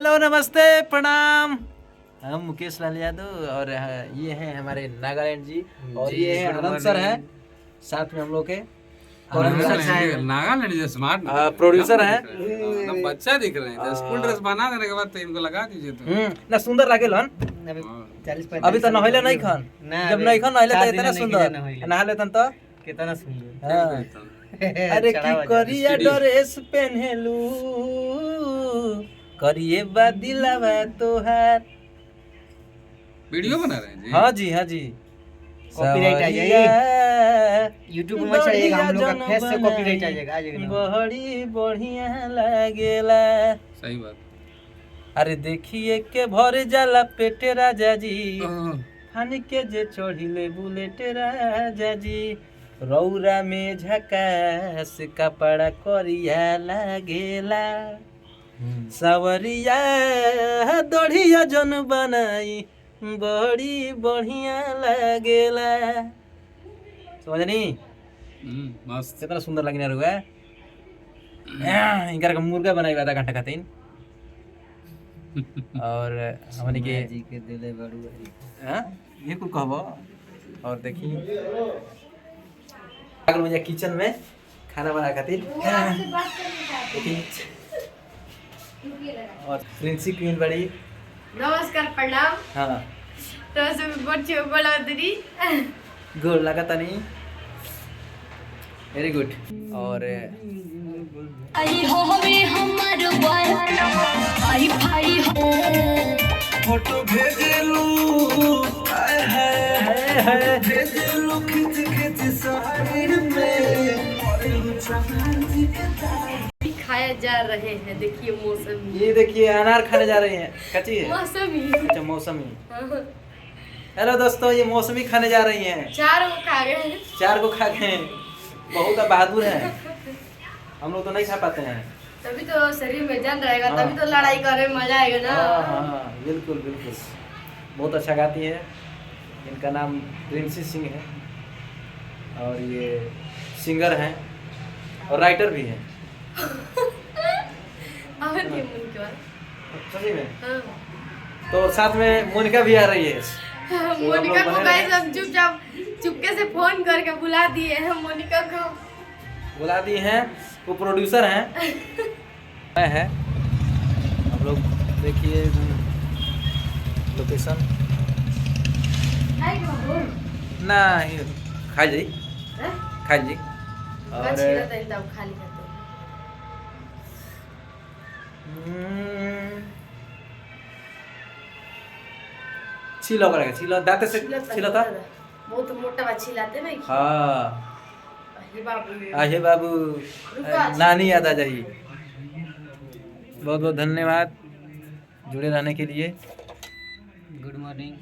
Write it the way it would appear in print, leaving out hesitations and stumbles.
Hello नमस्ते प्रणाम। हम मुकेश लाल यादव और ये हैं हमारे नागालैंड जी और ये है आनंद सर है साथ में हम लोग के नागालैंड जो स्मार्ट प्रोड्यूसर है। मतलब बच्चा दिख रहे हैं। स्कूल ड्रेस बना देने के बाद तो इनको लगा दीजिए तो ना सुंदर लागे लन अभी तो नहले नहीं खान जब नहीं खान नहले तो इतना सुंदर नहा लेतन तो कितना सुंदर। अरे की करिया ड्रेस पहनलू करिए बादिलावा तोहार। वीडियो बना रहे हैं जी। हाँ जी कॉपीराइट आ जाएगी यूट्यूब में चढ़ेगा, हम लोग का फेस से कॉपीराइट आ जाएगा। बड़ी बढ़िया लागेला। सही बात। अरे देखिए के भर जाला पेटे राजा जी फानी के जे चढ़िले बुलेटे राजा जी रौरा में झकास कपड़ा करिया लागेला सवरिया दढ़िया जन बनाई बड़ी बढ़िया लागेला। समझनी मस्त। कितना सुंदर लगने रुआ इनका का मुर्गा बनाई आधा घंटा खातिर और हमने के जी के दिले बड़ू हां ये कुल कहबो। और देखी अगर मुझे किचन में खाना बना खातिर देखी और प्रिंसी क्वीन बड़ी नमस्कार प्रणाम। हाँ तो सब बच्चे बोला दरी गुड लगा नहीं वेरी गुड। और आई हो हमें हमार आई भाई हो फोटो भेजलू हाय हाय हाय भेजलू खिच खिच साड़ी में खाया जा रहे हैं। देखिए मौसमी, ये देखिए अनार खाने जा रहे हैं कच्ची है मौसमी। अच्छा मौसमी। हेलो दोस्तों ये मौसमी खाने जा रही हैं। 4 को खा गए, 4 को खा गए बहुत बहादुर है हम लोग तो नहीं खा पाते हैं। तभी तो शरीर में जान रहेगा, तभी तो लड़ाई करे मजा आएगा ना। हाँ बिल्कुल बिल्कुल बहुत अच्छा गाती है। इनका नाम प्रिंसी सिंह है और ये सिंगर हैं और राइटर भी हैं। और ये मन के बाद सही में हाँ। तो साथ में मोनिका भी आ रही है। मोनिका को गाइस हम चुपचाप चुपके से फोन करके बुला दिए हैं। मोनिका को बुला दी हैं, वो प्रोड्यूसर हैं है। हम लोग देखिए लोकेशन आएगा वो ना खा जी हैं? खा जी और और तब खाली करते छिलो करेगा छिलो दांत से छिलो था। बहुत मोटा मच्छी लाते ना। हाँ हे बाबू, आहे बाबू रुका। नानी याद आ जाइए। बहुत बहुत धन्यवाद जुड़े रहने के लिए। Good morning.